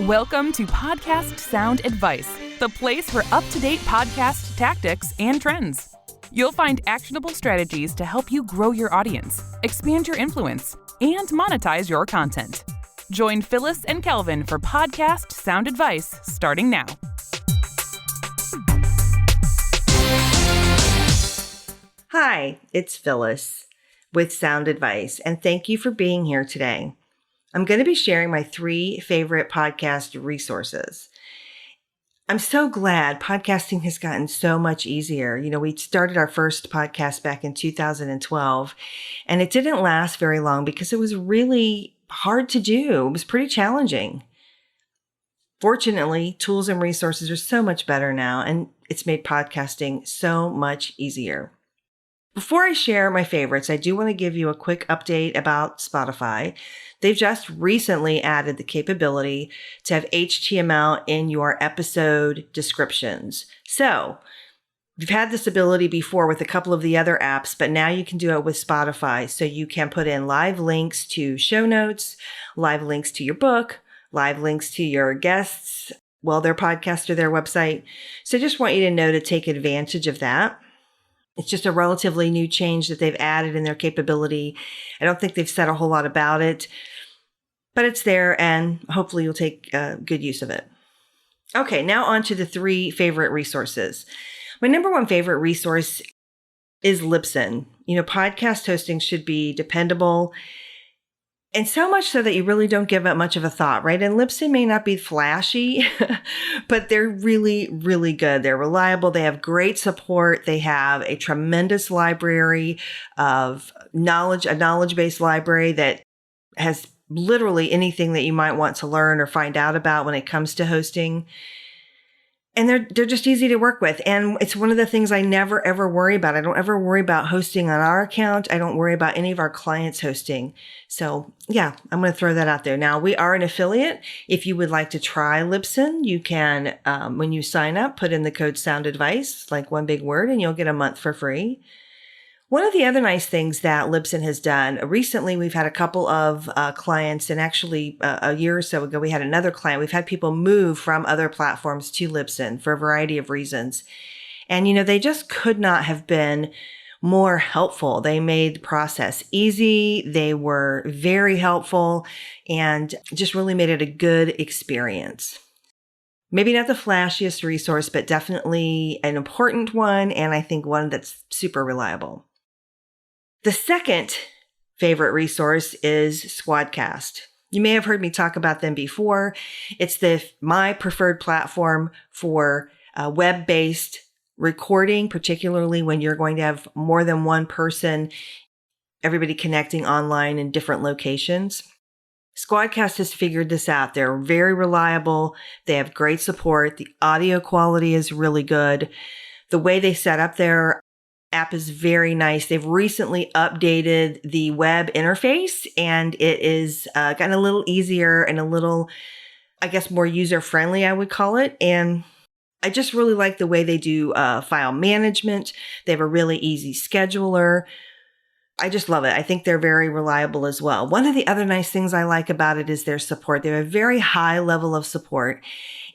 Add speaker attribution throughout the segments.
Speaker 1: Welcome to Podcast Sound Advice, the place for up-to-date podcast tactics and trends. You'll find actionable strategies to help you grow your audience, expand your influence, and monetize your content. Join Phyllis and Kelvin for Podcast Sound Advice starting now.
Speaker 2: Hi, it's Phyllis with Sound Advice, and thank you for being here today. I'm going to be sharing my 3 favorite podcast resources. I'm so glad podcasting has gotten so much easier. We started our first podcast back in 2012, and it didn't last very long because it was really hard to do. It was pretty challenging. Fortunately, tools and resources are so much better now, and it's made podcasting so much easier. Before I share my favorites, I do want to give you a quick update about Spotify. They've just recently added the capability to have HTML in your episode descriptions. So, you've had this ability before with a couple of the other apps, but now you can do it with Spotify. So you can put in live links to show notes, live links to your book, live links to your guests, their podcast or their website. So I just want you to know to take advantage of that. It's just a relatively new change that they've added in their capability. I don't think they've said a whole lot about it, but it's there and hopefully you'll take good use of it. Okay, now on to the 3 favorite resources. My number 1 favorite resource is Libsyn. Podcast hosting should be dependable, and so much so that you really don't give it much of a thought, right? And Libsyn may not be flashy, but they're really, really good. They're reliable. They have great support. They have a tremendous library of knowledge, a knowledge-based library that has literally anything that you might want to learn or find out about when it comes to hosting. And they're just easy to work with. And it's one of the things I never, ever worry about. I don't ever worry about hosting on our account. I don't worry about any of our clients hosting. So yeah, I'm going to throw that out there. Now, we are an affiliate. If you would like to try Libsyn, you can, when you sign up, put in the code Sound Advice, like one big word, and you'll get a month for free. One of the other nice things that Libsyn has done, recently we've had a couple of clients, and actually a year or so ago we had another client. We've had people move from other platforms to Libsyn for a variety of reasons. And, they just could not have been more helpful. They made the process easy. They were very helpful and just really made it a good experience. Maybe not the flashiest resource, but definitely an important one, and I think one that's super reliable. The second favorite resource is Squadcast. You may have heard me talk about them before. It's my preferred platform for web-based recording, particularly when you're going to have more than one person, everybody connecting online in different locations. Squadcast has figured this out. They're very reliable. They have great support. The audio quality is really good. The way they set up their app is very nice. They've recently updated the web interface, and it is gotten a little easier and a little, more user-friendly, I would call it. And I just really like the way they do file management. They have a really easy scheduler. I just love it. I think they're very reliable as well. One of the other nice things I like about it is their support. They have a very high level of support.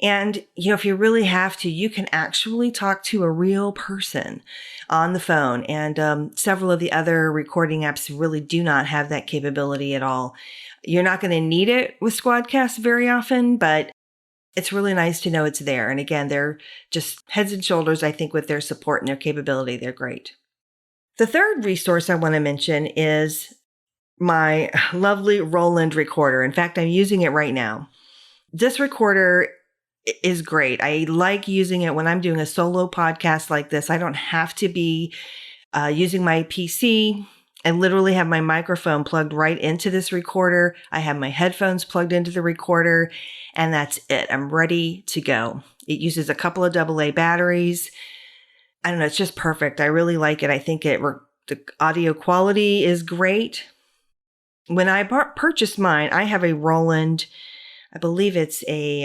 Speaker 2: And, if you really have to, you can actually talk to a real person on the phone. And several of the other recording apps really do not have that capability at all. You're not going to need it with Squadcast very often, but it's really nice to know it's there. And again, they're just heads and shoulders, I think, with their support and their capability. They're great. The third resource I want to mention is my lovely Roland recorder. In fact, I'm using it right now. This recorder is great. I like using it when I'm doing a solo podcast like this. I don't have to be using my PC. I literally have my microphone plugged right into this recorder. I have my headphones plugged into the recorder, and that's it. I'm ready to go. It uses a couple of AA batteries. I don't know. It's just perfect. I really like it. I think the audio quality is great. When I purchased mine, I have a Roland, I believe it's a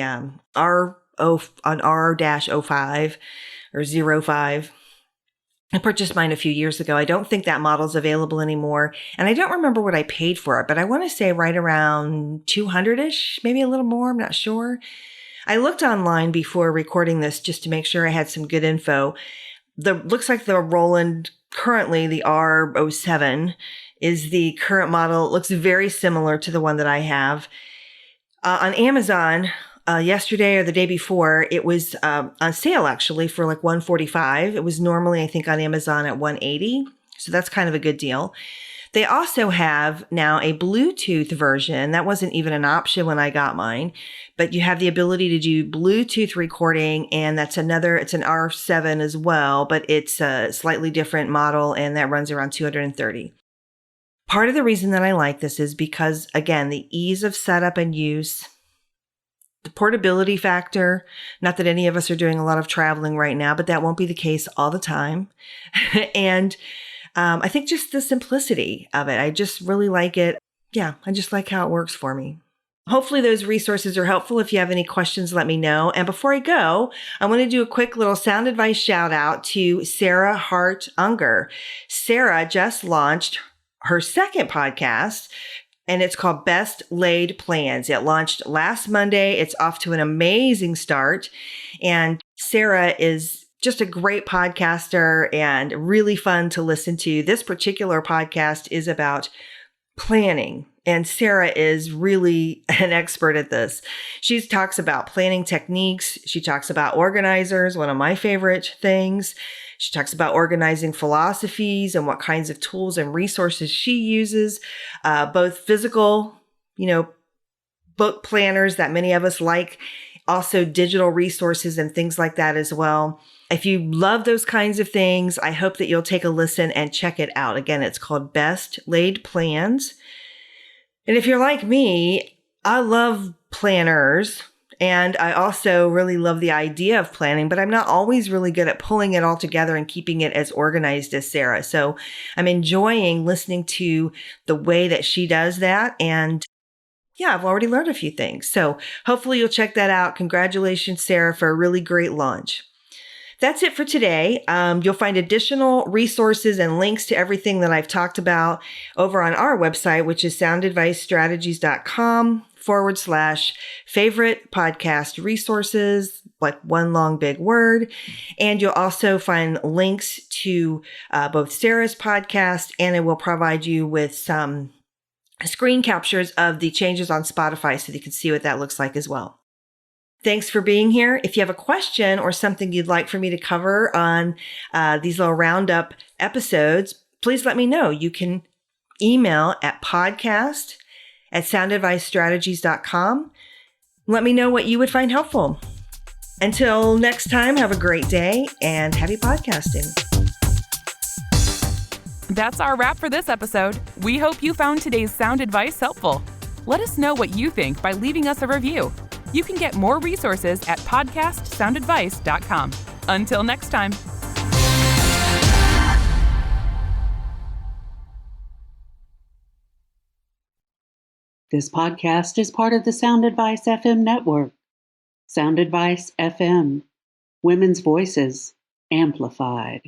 Speaker 2: R-05 or 05. I purchased mine a few years ago. I don't think that model's available anymore. And I don't remember what I paid for it, but I want to say right around 200-ish, maybe a little more. I'm not sure. I looked online before recording this just to make sure I had some good info. Looks like the Roland, currently the R07, is the current model. It looks very similar to the one that I have. On Amazon, yesterday or the day before, it was on sale actually for like $145. It was normally, I think, on Amazon at $180. So that's kind of a good deal. They also have now a Bluetooth version. That wasn't even an option when I got mine, but you have the ability to do Bluetooth recording, and it's an R7 as well, but it's a slightly different model, and that runs around $230. Part of the reason that I like this is because, again, the ease of setup and use, the portability factor, not that any of us are doing a lot of traveling right now, but that won't be the case all the time. And I think just the simplicity of it. I just really like it. Yeah, I just like how it works for me. Hopefully those resources are helpful. If you have any questions, let me know. And before I go, I want to do a quick little sound advice shout out to Sarah Hart Unger. Sarah just launched her second podcast, and it's called Best Laid Plans. It launched last Monday. It's off to an amazing start. And Sarah is just a great podcaster and really fun to listen to. This particular podcast is about planning, and Sarah is really an expert at this. She talks about planning techniques. She talks about organizers, one of my favorite things. She talks about organizing philosophies and what kinds of tools and resources she uses, both physical, book planners that many of us like, also digital resources and things like that as well. If you love those kinds of things, I hope that you'll take a listen and check it out. Again, it's called Best Laid Plans. And if you're like me, I love planners. And I also really love the idea of planning, but I'm not always really good at pulling it all together and keeping it as organized as Sarah. So I'm enjoying listening to the way that she does that. And yeah, I've already learned a few things. So hopefully you'll check that out. Congratulations, Sarah, for a really great launch. That's it for today. You'll find additional resources and links to everything that I've talked about over on our website, which is soundadvicestrategies.com/favorite podcast resources, like one long big word. And you'll also find links to both Sarah's podcast, and it will provide you with some screen captures of the changes on Spotify so that you can see what that looks like as well. Thanks for being here. If you have a question or something you'd like for me to cover on these little roundup episodes, please let me know. You can email at podcast@soundadvicestrategies.com. Let me know what you would find helpful. Until next time, have a great day and happy podcasting.
Speaker 1: That's our wrap for this episode. We hope you found today's sound advice helpful. Let us know what you think by leaving us a review. You can get more resources at podcastsoundadvice.com. Until next time.
Speaker 3: This podcast is part of the Sound Advice FM network. Sound Advice FM. Women's voices amplified.